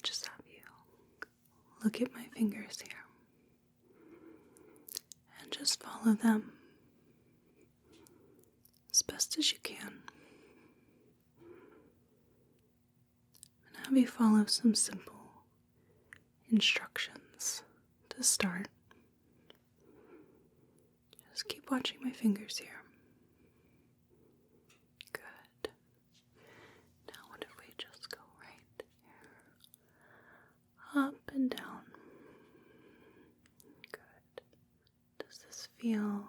just have you look at my fingers here and just follow them as best as you can. And have you follow some simple instructions to start. Just keep watching my fingers here. Good. Now what if we just go right here? Up and down. Good. Does this feel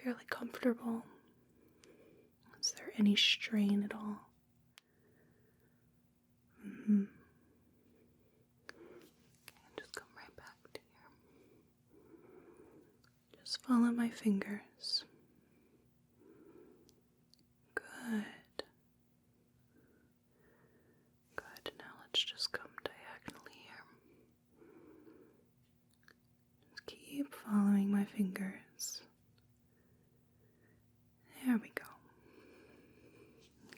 fairly comfortable? Is there any strain at all? Okay, just come right back to here. Just follow my fingers. Good. Good. Now let's just come diagonally here. Just keep following my fingers. There we go.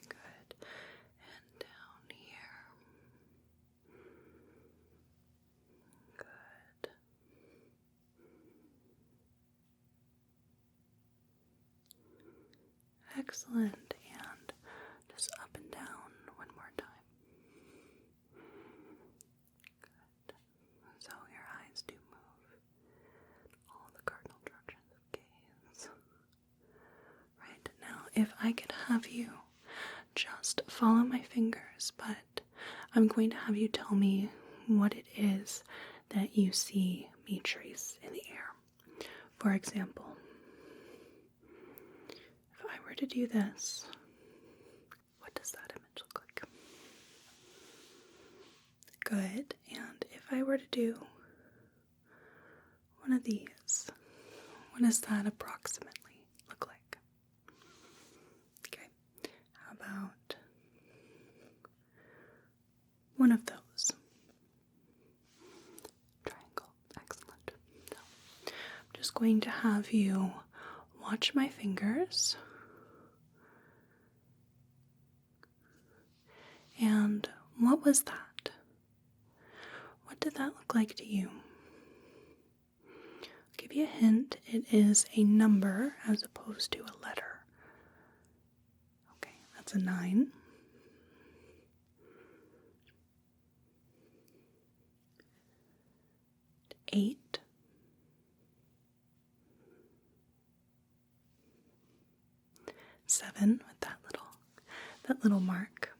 Good. And down here. Good. Excellent. And just up and down one more time. Good. So your eyes do move. All the cardinal directions of gaze. Right. Now, if I could have you just follow my fingers, but I'm going to have you tell me what it is that you see me trace in the air. For example, if I were to do this, what does that image look like? Good. And if I were to do one of these, what does that approximately look like? Okay. How about one of those? Triangle. Excellent. So, I'm just going to have you watch my fingers. And what was that? What did that look like to you? I'll give you a hint. It is a number as opposed to a letter. Okay, that's a 9. 8. 7 with that little mark.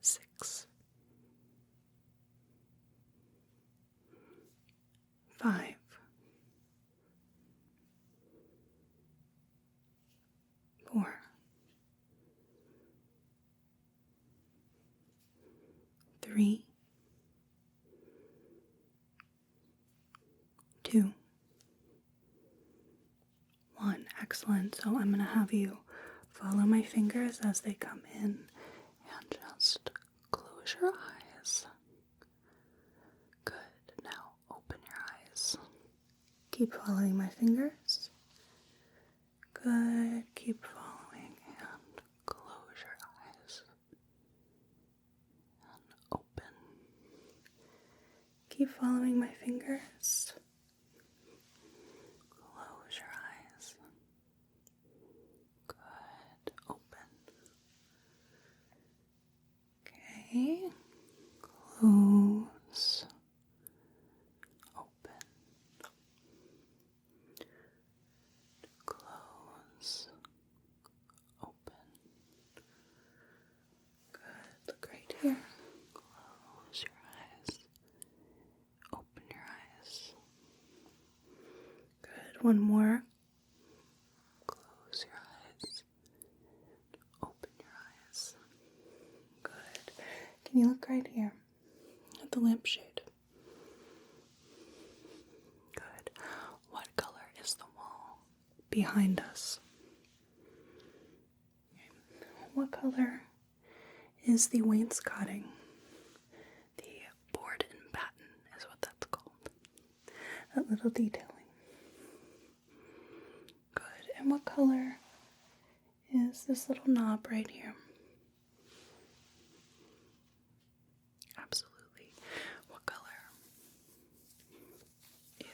6. 5. 4. 3. 2. 1. Excellent. So I'm going to have you follow my fingers as they come in and just close your eyes. Good. Now open your eyes. Keep following my fingers. Good. Keep following and close your eyes. And open. Keep following my fingers. Close your eyes. Good. Open. Okay. Close. Open. Close. Open. Good. Look right here. Close your eyes. Open your eyes. Good. One more. Close your eyes. Open your eyes. Good. Can you look right here at the lampshade? Good. What color is the wall behind us? What color is the wainscoting? The board and batten is what that's called. That little detailing. Good. And what color is this little knob right here. Absolutely. What color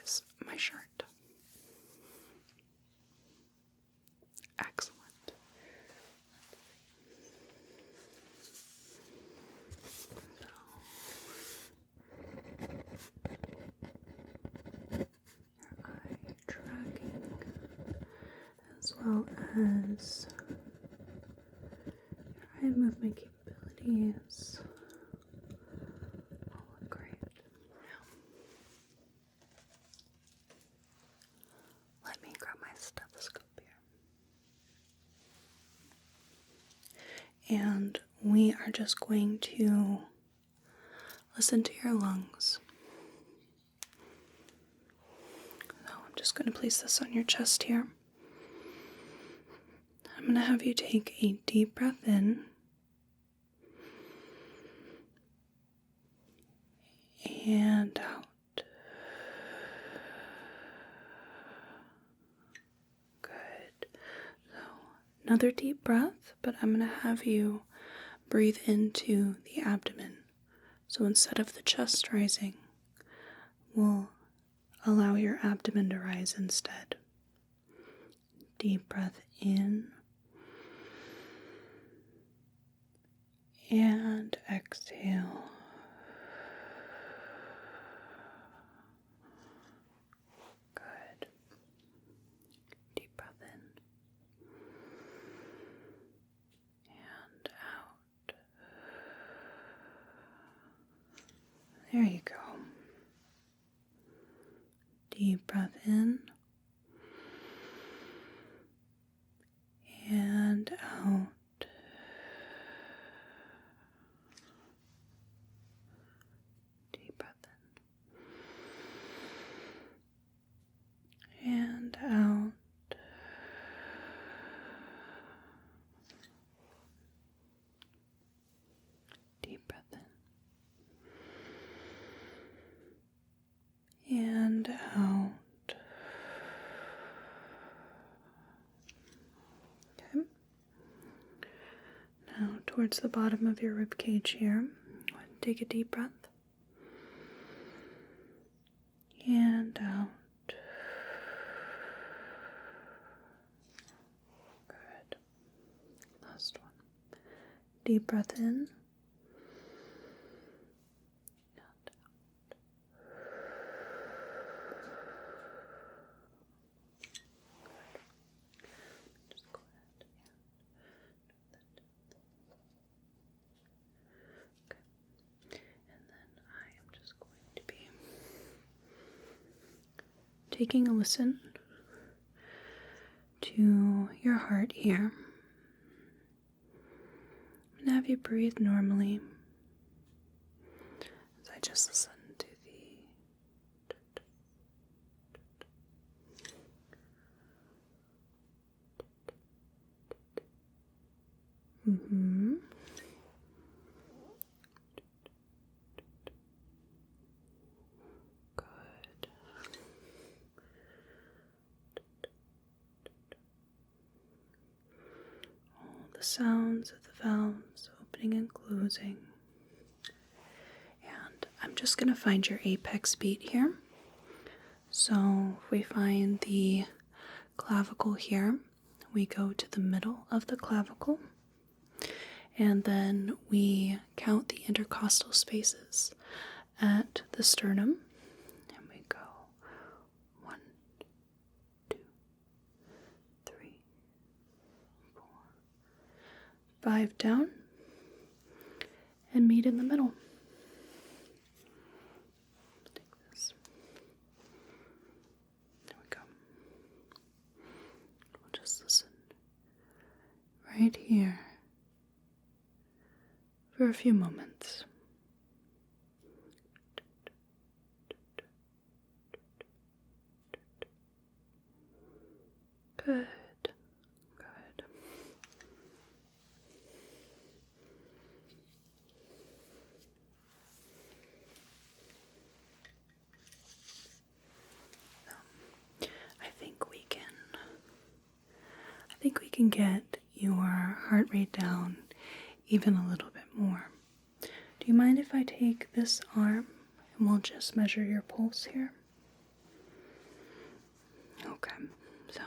is my shirt? Excellent. As well as your eye movement capabilities. All look great. Now, let me grab my stethoscope here. And we are just going to listen to your lungs. So I'm just going to place this on your chest here. I'm going to have you take a deep breath in and out. Good. So another deep breath, but I'm going to have you breathe into the abdomen. So instead of the chest rising, we'll allow your abdomen to rise instead. Deep breath in. And exhale. Good. Deep breath in. And out. There you go. Deep breath in. And out. And out. Deep breath in. And out. Okay. Now towards the bottom of your rib cage here. Take a deep breath. And out. Last one. Deep breath in. And out. Good. Just go ahead and do that. Okay. And then I am just going to be taking a listen to your heart here. And have you breathe normally as I just listen to the Good. All the sounds of the valves opening and closing. And I'm just going to find your apex beat here. So if we find the clavicle here, we go to the middle of the clavicle. And then we count the intercostal spaces at the sternum. And we go 1, 2, 3, 4, 5 down. And meet in the middle. Take this. There we go. We'll just listen right here for a few moments. Good. Good. I think we can get your heart rate down even a little bit more. Do you mind if I take this arm and we'll just measure your pulse here? Okay, so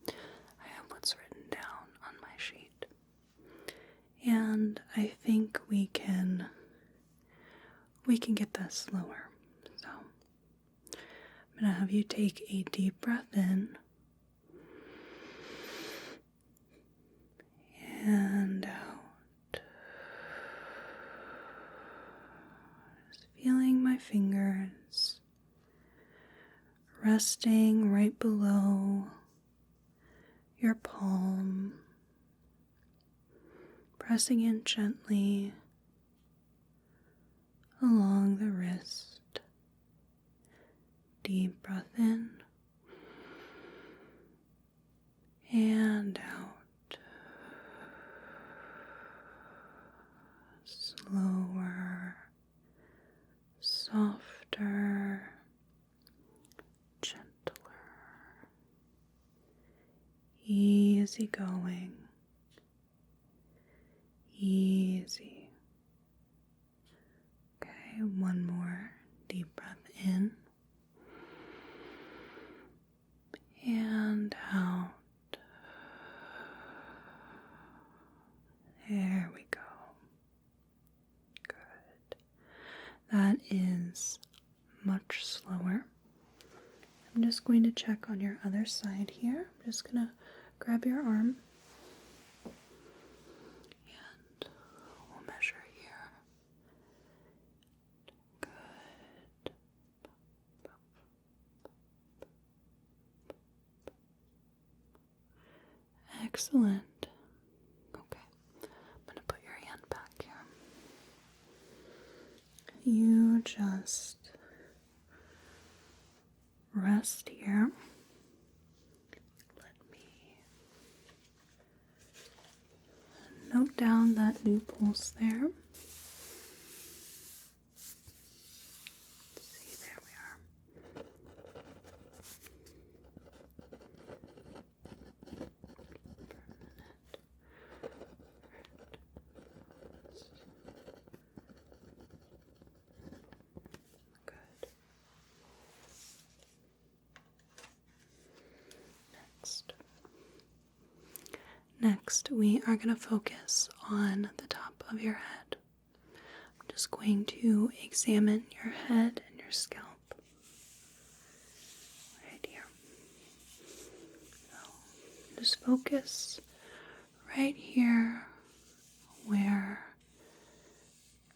I have what's written down on my sheet. And I think we can get this lower. So I'm going to have you take a deep breath in and out. Just feeling my fingers resting right below your palm, pressing in gently along the wrist. Deep breath in and out. Slower, softer, gentler, easy going, easy. Okay, one more deep breath in and out. There we go. Good. That is much slower. I'm just going to check on your other side here. I'm just going to grab your arm and we'll measure here. Good. Excellent. Okay, I'm going to put your hand back here. You just rest here. Let me note down that new pulse there. See, there we are. Good. Next, we are going to focus on the top of your head. I'm just going to examine your head and your scalp. Right here. So, just focus right here where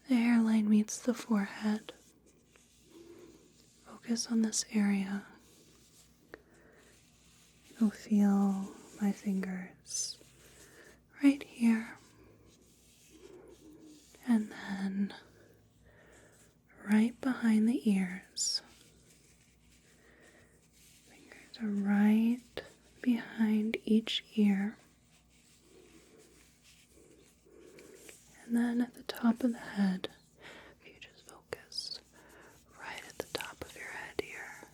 the hairline meets the forehead. Focus on this area. You'll feel my fingers right here, and then right behind the ears. Fingers are right behind each ear, and then at the top of the head, if you just focus right at the top of your head here.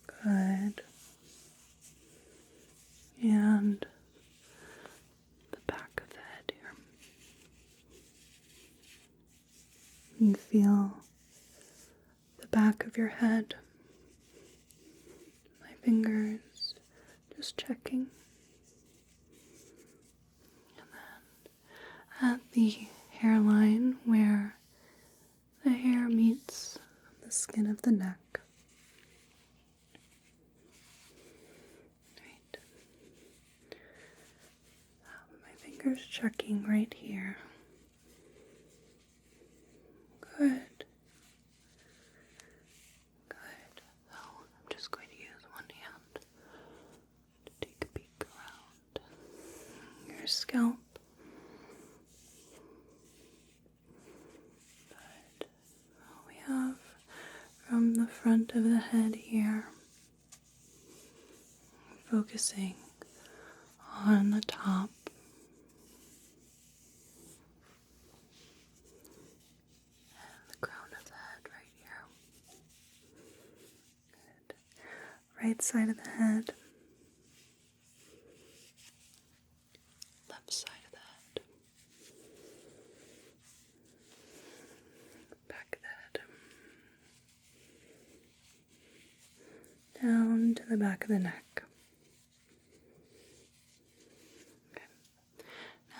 Good. And the back of the head here. You feel the back of your head. My fingers just checking. And then at the hairline where the hair meets the skin of the neck. Fingers checking right here. Good. Good. So I'm just going to use one hand to take a peek around your scalp. Good. We have from the front of the head here, focusing on the top. Right side of the head, back of the neck. Okay.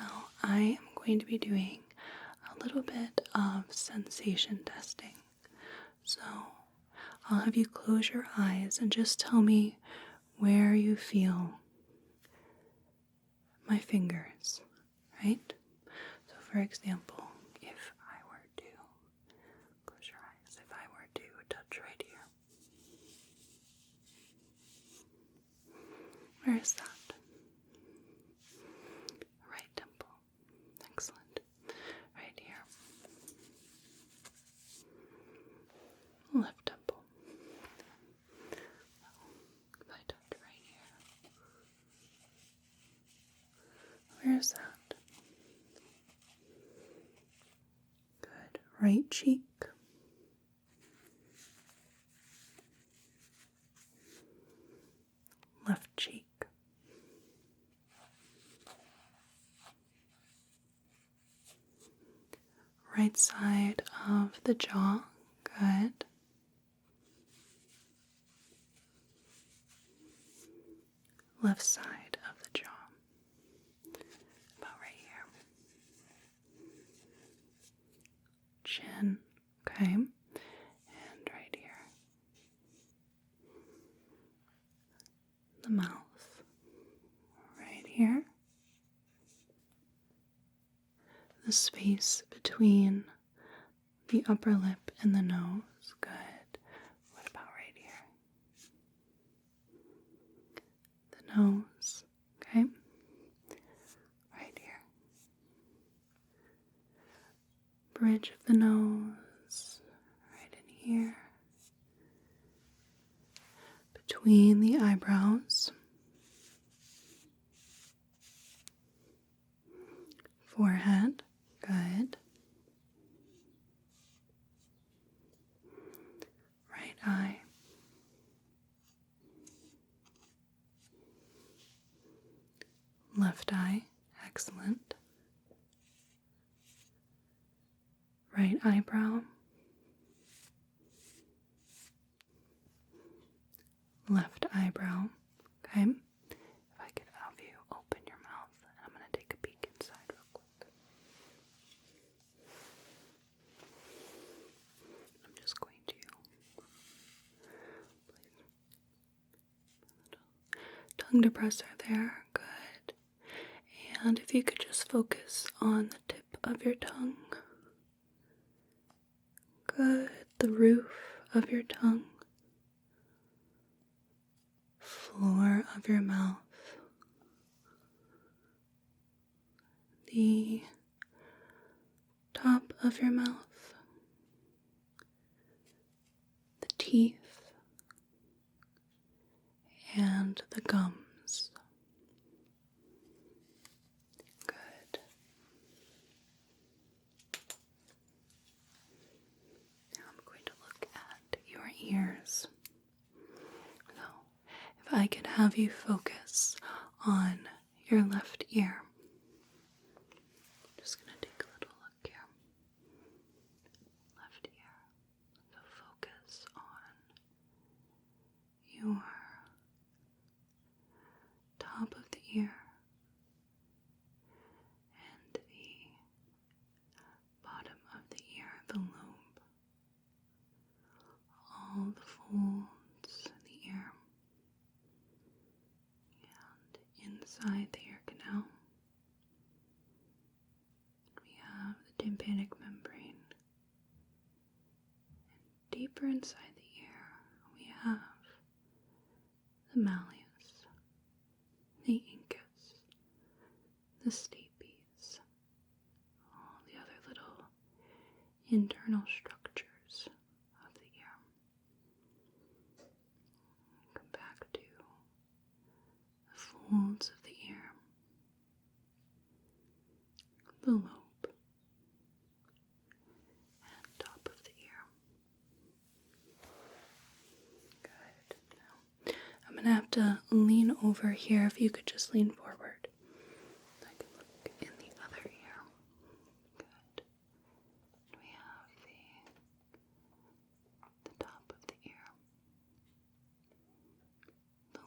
Now I am going to be doing a little bit of sensation testing. So I'll have you close your eyes and just tell me where you feel my fingers, right? So for example, if I were to close your eyes, if I were to touch right here, where is that? Right temple. Excellent. Right here. Left temple. If I touch right here, where is that? Good. Right cheek. Left cheek. Right side of the jaw. Good. Left side of the jaw. About right here. Chin. Okay. And right here. The mouth. Right here. The space between the upper lip and the nose. Good. What about right here? The nose. Okay. Right here. Bridge of the nose. Right in here. Between the eyebrows. Forehead. Good. Right eye. Left eye. Excellent. Right eyebrow. Left eyebrow. Okay. If I could have you open your mouth, I'm going to take a peek inside real quick. I'm just going to place tongue depressor there. Good. And if you could just focus on the tip of your tongue. Good. The roof of your tongue. Floor of your mouth. The top of your mouth. The teeth. And the gums. Good. Now I'm going to look at your ears. So, if I could have you focus on your left ear. Just going to take a little look here. Left ear. So focus on your top of the ear and the bottom of the ear, the lobe, all the folds in the ear, and inside the ear canal we have the tympanic membrane, and deeper inside the ear we have the malleus, the incus, the stapes, all the other little internal structures of the ear. Come back to the folds of the ear, the lobe, and top of the ear. Good. Now, I'm going to have to lean over here. If you could just lean forward. I can look in the other ear. Good. We have the top of the ear, the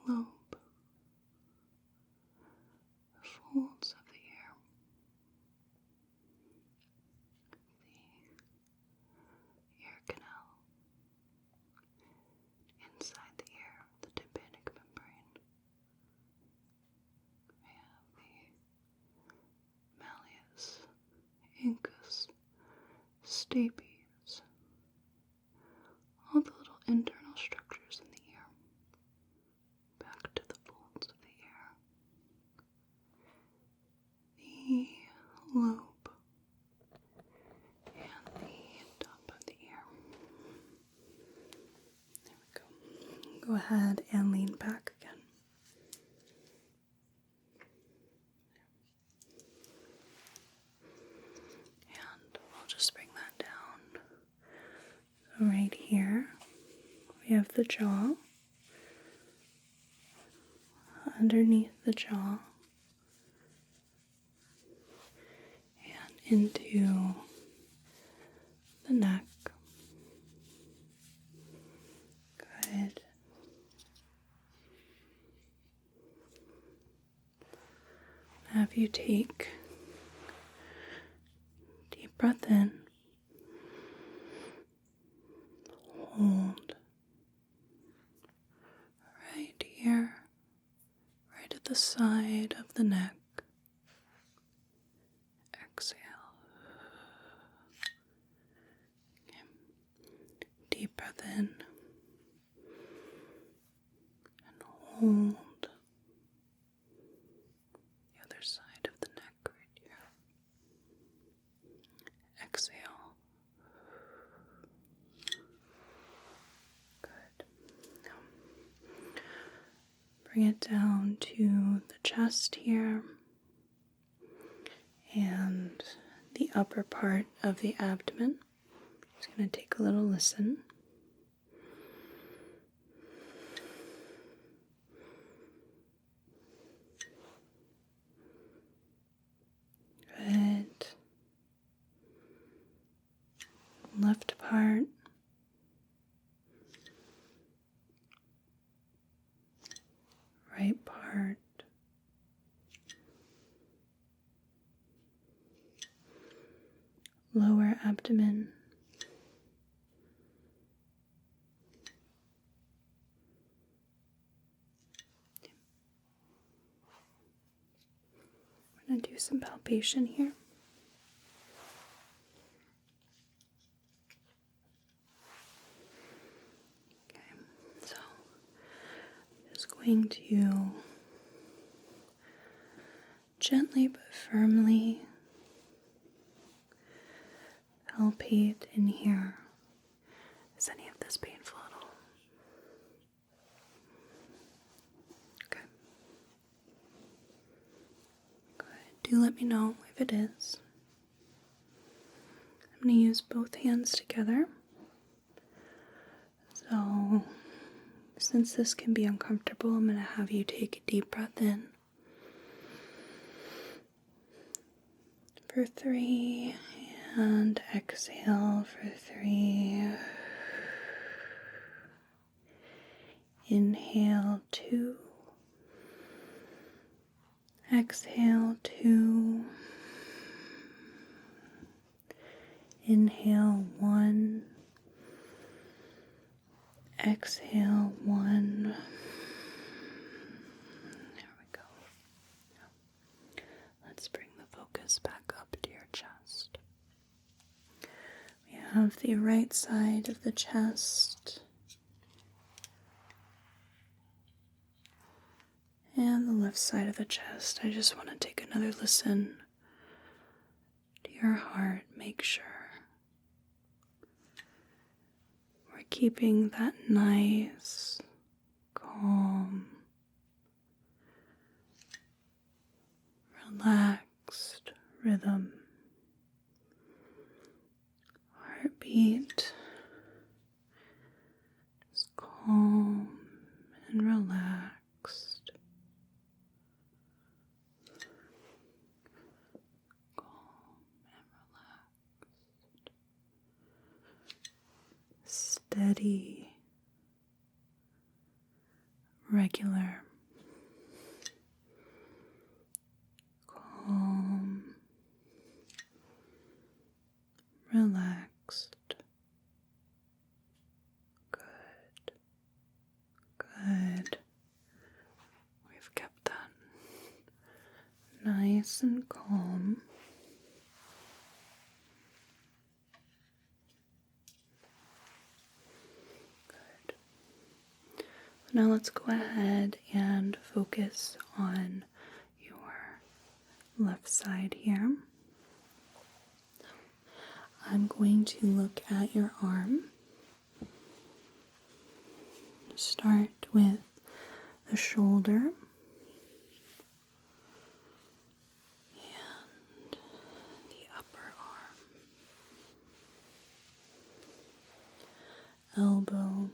stapes, all the little internal structures in the ear, back to the folds of the ear, the lobe, and the top of the ear. There we go. Go ahead and lean back again. And we'll just bring that down. So right here, we have the jaw. Underneath the jaw, and into the neck. Good. Now if you take a deep breath in, hold right here, right at the side of the neck. Exhale. Okay. Deep breath in and hold the other side of the neck right here. Exhale. Good. Now, bring it down to the chest here and the upper part of the abdomen. Just going to take a little listen. Good. Left part. Right part. Lower abdomen. We're going to do some palpation here. Okay, so I'm just going to gently but firmly palpate in here. Is any of this painful at all? Okay. Good. Do let me know if it is. I'm going to use both hands together. So, since this can be uncomfortable, I'm going to have you take a deep breath in for 3. And exhale for 3. Inhale 2. Exhale 2. Inhale 1. Exhale 1. There we go. Let's bring the focus back up to your chest. We have the right side of the chest and the left side of the chest. I just want to take another listen to your heart. Make sure we're keeping that nice, calm, relaxed rhythm. Heartbeat just calm and relaxed. Calm and relaxed. Steady, regular, calm, relaxed. Good. Good. We've kept that nice and calm. now let's go ahead and focus on your left side here. I'm going to look at your arm. Start with the shoulder and the upper arm, elbow,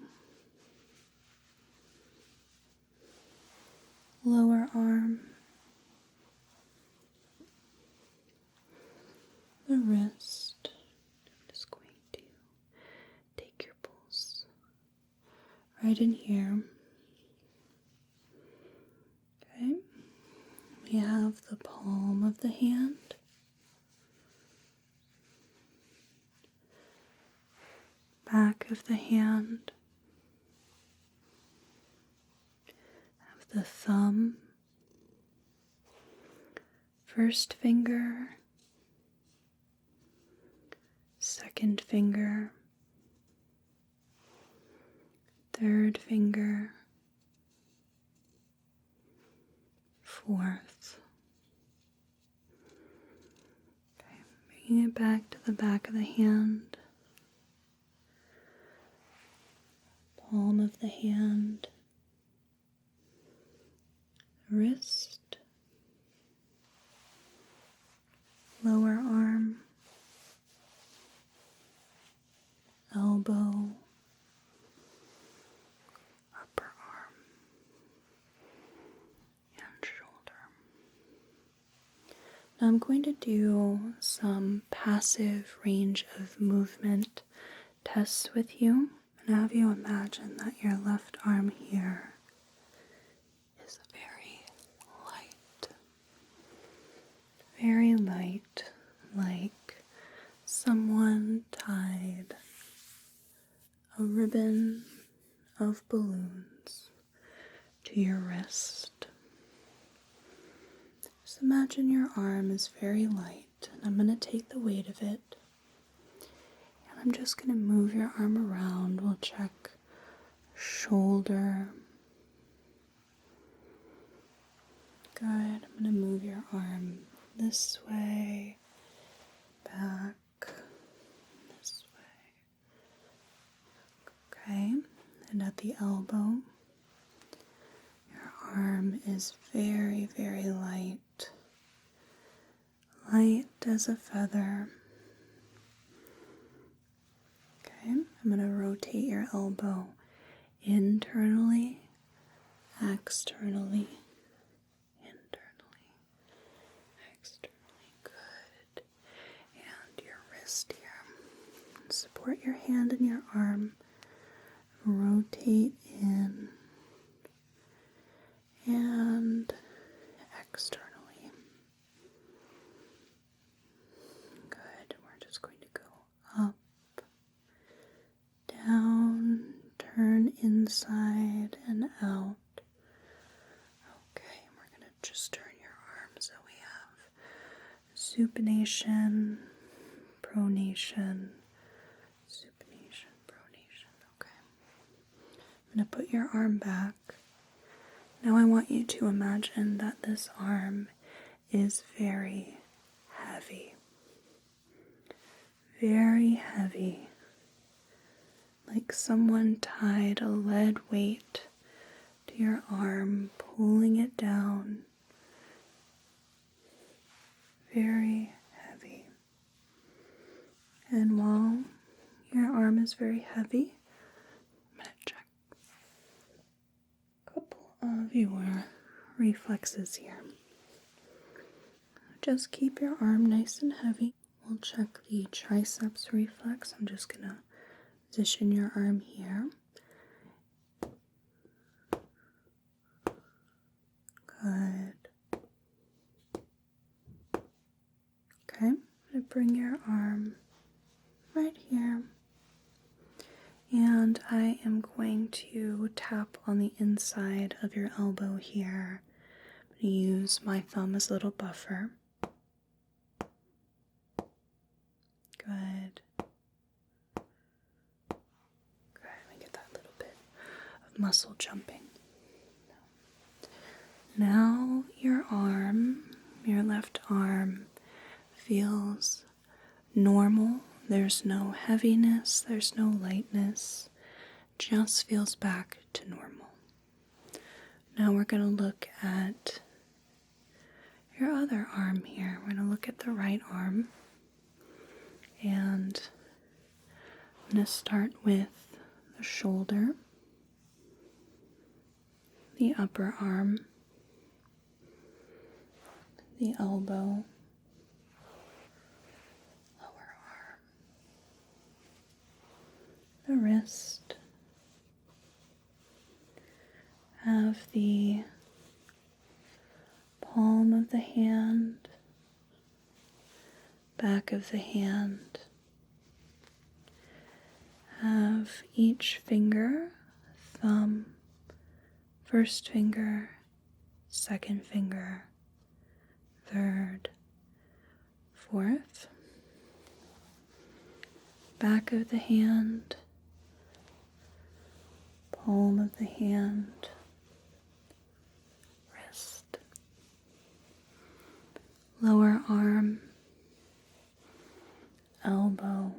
lower arm, the wrist. I'm just going to take your pulse right in here. Okay, we have the palm of the hand, back of the hand, have the thumb, first finger, second finger, third finger, fourth. Okay, bringing it back to the back of the hand, palm of the hand, wrist, lower arm, elbow, upper arm, and shoulder. Now I'm going to do some passive range of movement tests with you, and have you imagine that your left arm here is very light, like someone tied a ribbon of balloons to your wrist. Just imagine your arm is very light, and I'm going to take the weight of it, and I'm just going to move your arm around. We'll check shoulder. Good. I'm going to move your arm this way, back, this way. Okay, and at the elbow, your arm is very, very light. Light as a feather. Okay, I'm going to rotate your elbow internally, externally, externally. Good. And your wrist here. Support your hand and your arm. Rotate in and externally. Good. We're just going to go up, down, turn inside and out. Okay, we're going to just turn your arm so we have supination, pronation, supination, pronation. Okay. I'm going to put your arm back. Now I want you to imagine that this arm is very heavy. Very heavy. Like someone tied a lead weight to your arm, pulling it down. Very heavy. And while your arm is very heavy, I'm going to check a couple of your reflexes here. Just keep your arm nice and heavy. We'll check the triceps reflex. I'm just going to position your arm here. Good. Okay, I'm going to bring your arm right here. And I am going to tap on the inside of your elbow here. I'm going to use my thumb as a little buffer. Good. Good, let me get that little bit of muscle jumping. There's no heaviness, there's no lightness, just feels back to normal. Now we're going to look at your other arm here. We're going to look at the right arm, and I'm going to start with the shoulder, the upper arm, the elbow, lower arm, the wrist, have the palm of the hand, back of the hand, have each finger, thumb, first finger, second finger, third, fourth, back of the hand, palm of the hand, wrist, lower arm, elbow,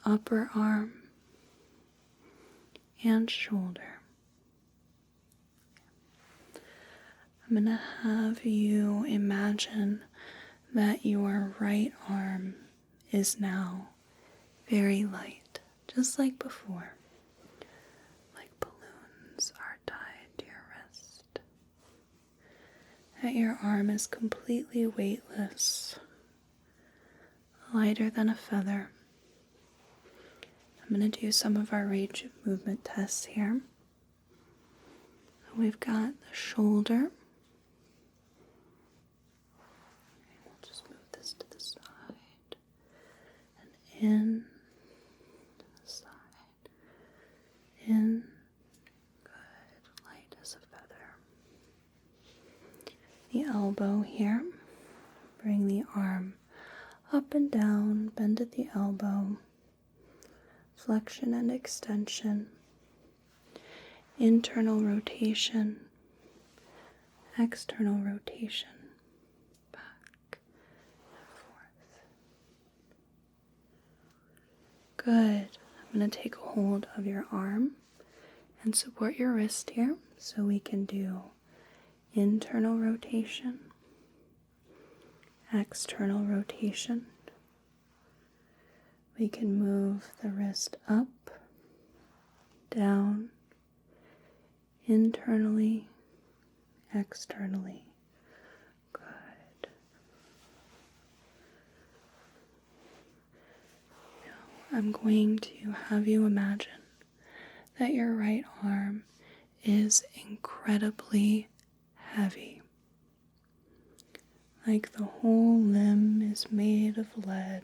upper arm, and shoulder. I'm going to have you imagine that your right arm is now very light, just like before, like balloons are tied to your wrist. That your arm is completely weightless, lighter than a feather. I'm going to do some of our range of movement tests here. We've got the shoulder. We'll just move this to the side and in, to the side, in. Good, light as a feather. The elbow here. Bring the arm up and down, bend at the elbow. Flexion and extension, internal rotation, external rotation, back and forth. Good. I'm going to take a hold of your arm and support your wrist here so we can do internal rotation, external rotation. We can move the wrist up, down, internally, externally. Good. Now I'm going to have you imagine that your right arm is incredibly heavy. Like the whole limb is made of lead.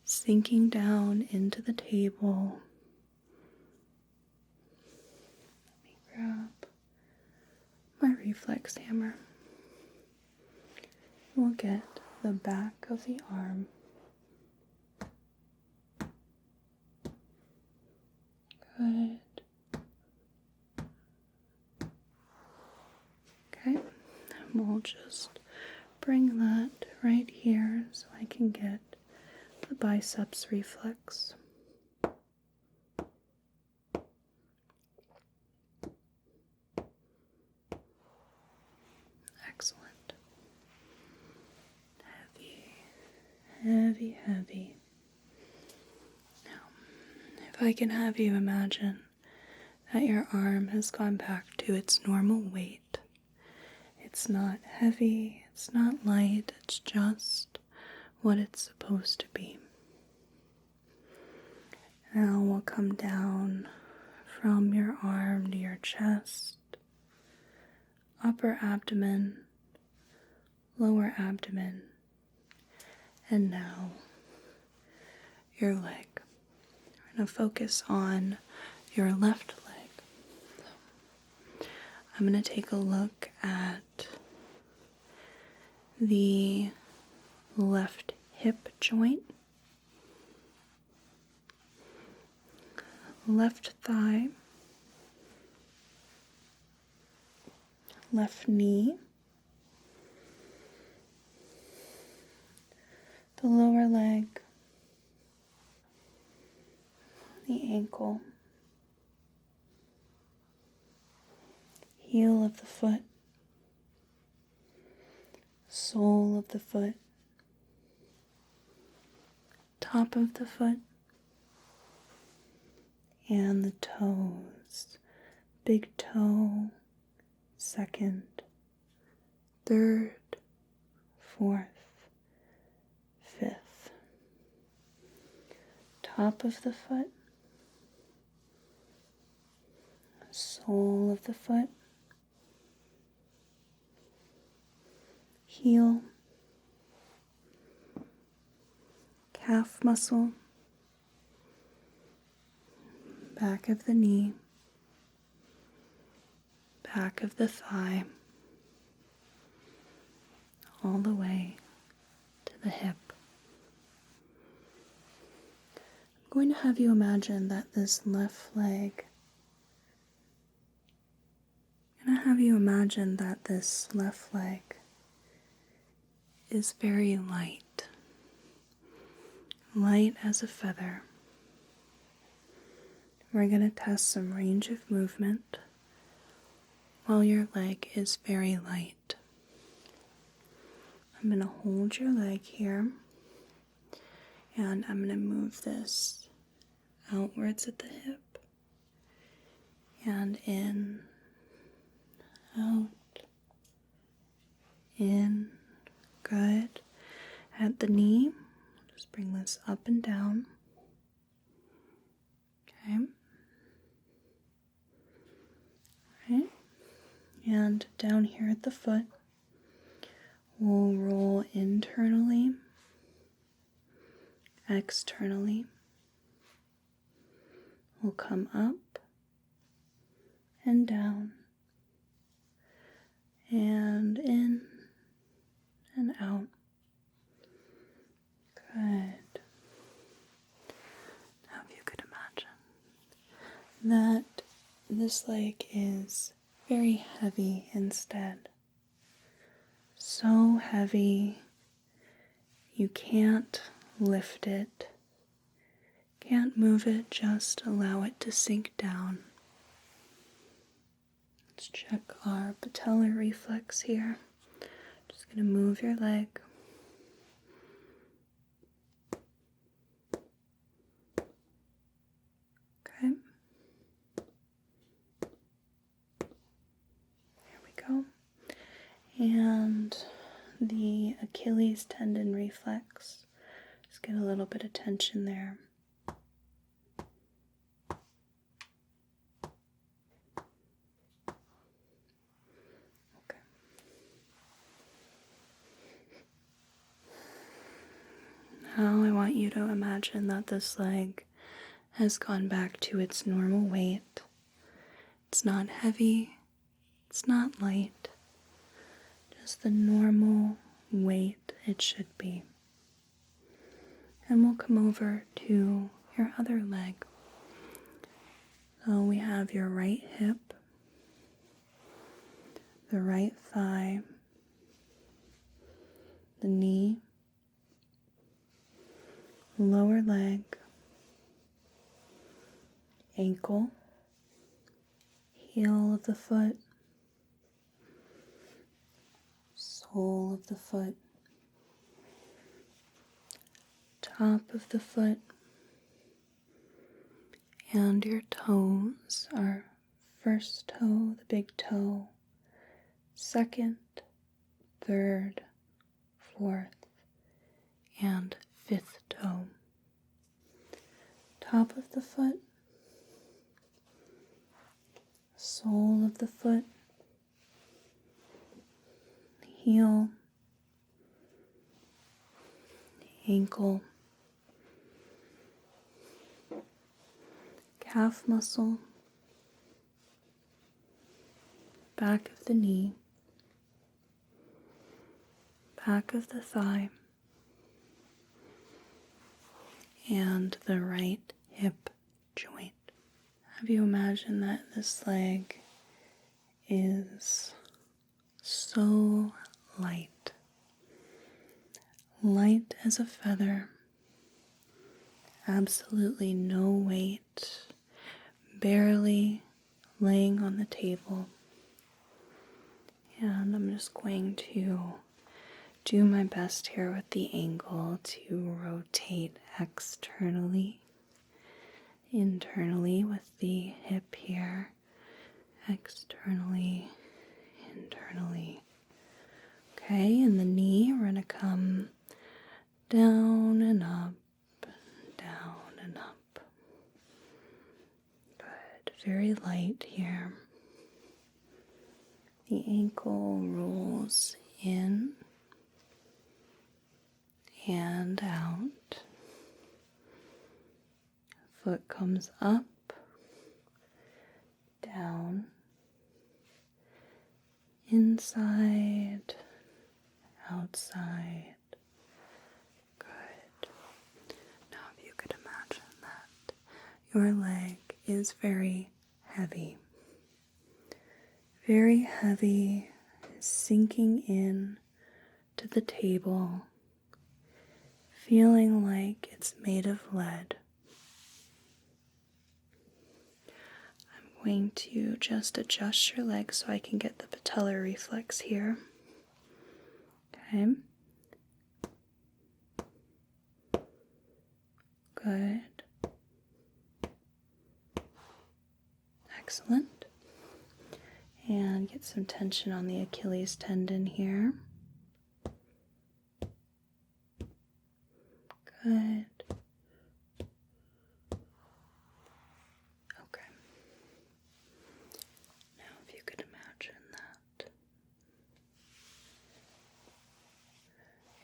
Sinking down into the table. Let me grab my reflex hammer. We'll get the back of the arm. Good. Okay, and we'll just bring that right here so I can get the biceps reflex. Excellent. Heavy, heavy, heavy. Now, if I can have you imagine that your arm has gone back to its normal weight. It's not heavy, it's not light, it's just what it's supposed to be. Now we'll come down from your arm to your chest, upper abdomen, lower abdomen, and now your leg. We're going to focus on your left leg. So I'm going to take a look at the left hip joint, left thigh, left knee, the lower leg, the ankle, heel of the foot, sole of the foot, top of the foot, and the toes. Big toe, second, third, fourth, fifth. Top of the foot, sole of the foot, heel, calf muscle, back of the knee, back of the thigh, all the way to the hip. I'm going to have you imagine that this left leg, is very light, light as a feather. We're going to test some range of movement while your leg is very light. I'm going to hold your leg here, and I'm going to move this outwards at the hip, and in, out, in, good. At the knee, just bring this up and down. Okay. Right. And down here at the foot, we'll roll internally, externally. We'll come up and down, and in and out. Good. Now if you could imagine that this leg is very heavy instead. So heavy you can't lift it, can't move it, just allow it to sink down. Let's check our patellar reflex here. Just going to move your leg. Okay. There we go. And the Achilles tendon reflex. Just get a little bit of tension there. Okay. Now I want you to imagine that this leg has gone back to its normal weight. It's not heavy, it's not light, just the normal weight it should be. And we'll come over to your other leg. So we have your right hip, the right thigh, the knee, lower leg, ankle, heel of the foot, sole of the foot, top of the foot, and your toes are first toe, the big toe, second, third, fourth, and fifth toe. Top of the foot, sole of the foot, heel, ankle, calf muscle, back of the knee, back of the thigh, and the right hip joint. Have you imagine that this leg is so light. Light as a feather. Absolutely no weight. Barely laying on the table. And I'm just going to do my best here with the angle to rotate externally, internally with the hip here, externally, internally. Okay, and the knee, we're going to come down and up, down and up. Good, very light here. The ankle rolls in and out. Foot comes up, down, inside, outside. Good. Now if you could imagine that your leg is very heavy. Very heavy, sinking in to the table, feeling like it's made of lead. I'm going to just adjust your leg so I can get the patellar reflex here. Okay. Good. Excellent. And get some tension on the Achilles tendon here. Good. Okay. Now if you could imagine that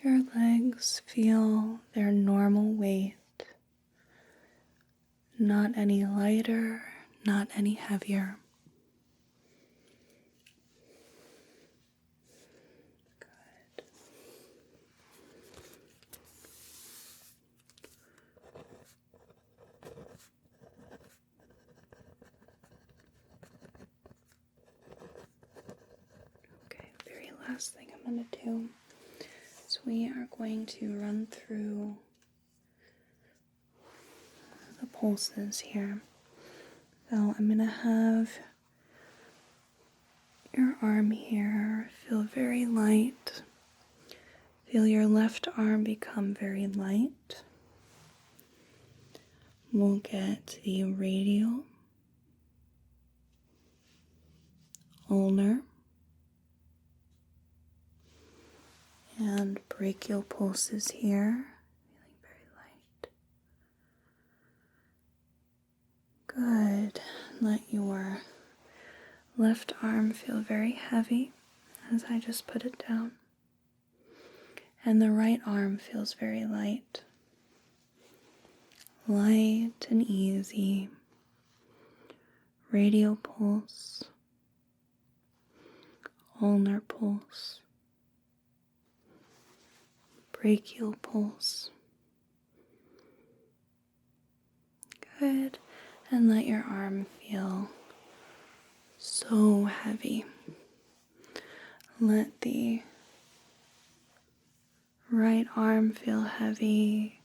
your legs feel their normal weight, not any lighter, not any heavier. Last thing I'm going to do is we are going to run through the pulses here. So I'm going to have your arm here feel very light. Feel your left arm become very light. We'll get the radial, ulnar, and brachial pulses here, feeling very light. Good. Let your left arm feel very heavy as I just put it down. And the right arm feels very light. Light and easy. Radial pulse. Ulnar pulse. Brachial pulse. Good. And let your arm feel so heavy. Let the right arm feel heavy.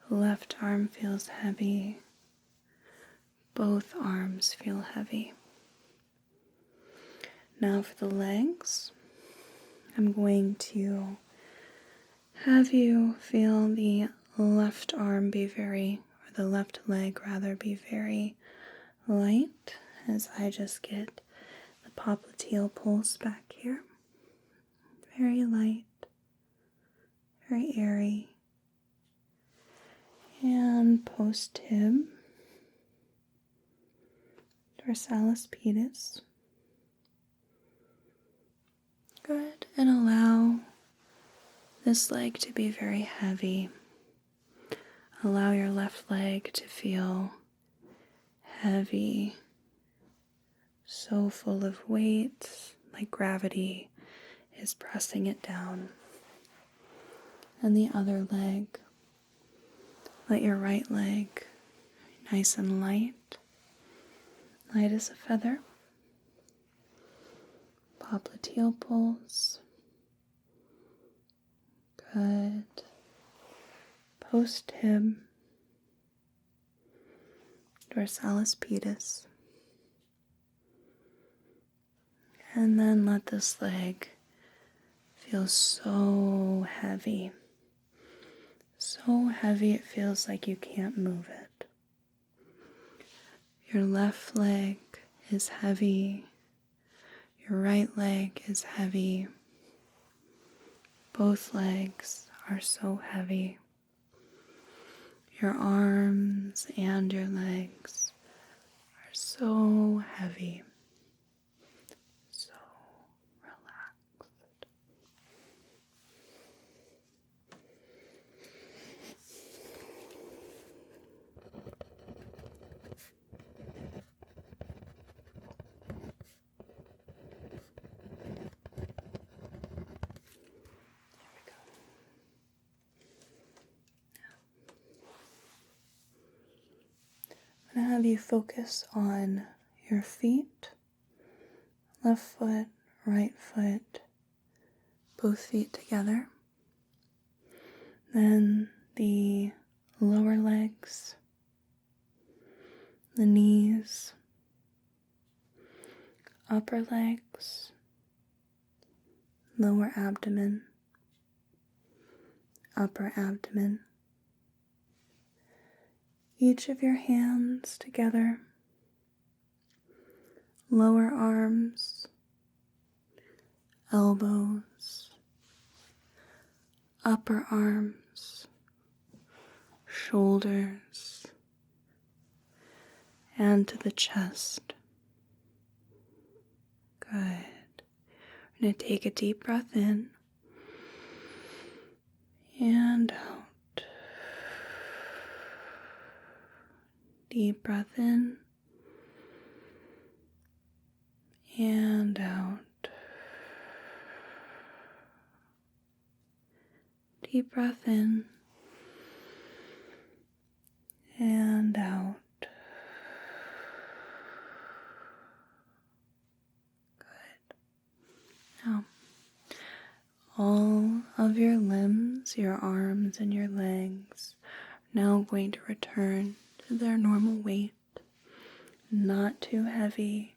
The left arm feels heavy. Both arms feel heavy. Now for the legs, I'm going to have you feel the left arm be or the left leg rather, be very light as I just get the popliteal pulse back here. Very light, very airy. And post-tib, dorsalis pedis. Good, and allow this leg to be very heavy. Allow your left leg to feel heavy, so full of weight, like gravity is pressing it down. And the other leg, let your right leg nice and light as a feather. popliteal pulse. Good. Post-tib. Dorsalis pedis. And then let this leg feel so heavy. So heavy it feels like you can't move it. Your left leg is heavy. Your right leg is heavy. Both legs are so heavy. Your arms and your legs are so heavy. So relaxed. I'm going to have you focus on your feet, left foot, right foot, both feet together. Then the lower legs, the knees, upper legs, lower abdomen, upper abdomen. Each of your hands together, lower arms, elbows, upper arms, shoulders, and to the chest. Good. We're going to take a deep breath in and out. Deep breath in and out. Deep breath in and out. Good. Now, all of your limbs, your arms and your legs are now going to return to their normal weight. Not too heavy,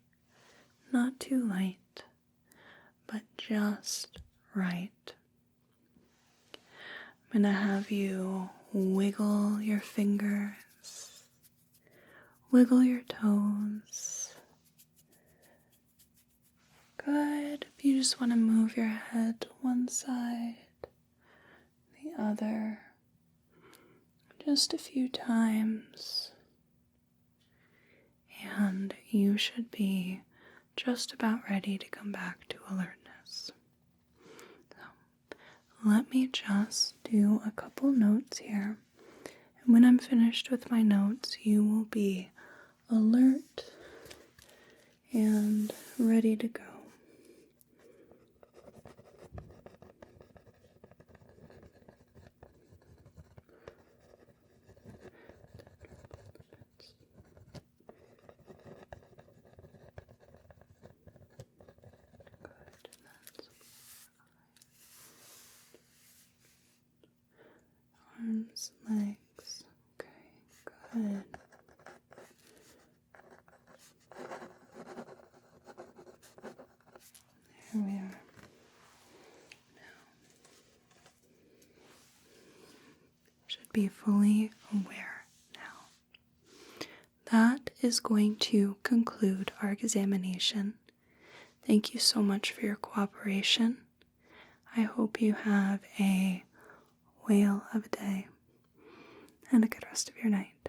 not too light, but just right. I'm going to have you wiggle your fingers, wiggle your toes. Good. If you just want to move your head to one side, the other, just a few times, and you should be just about ready to come back to alertness. So, let me just do a couple notes here, and when I'm finished with my notes, you will be alert and ready to go. Arms, legs, okay, good. There we are. Now, should be fully aware now. That is going to conclude our examination. Thank you so much for your cooperation. I hope you have a whale of a day and a good rest of your night.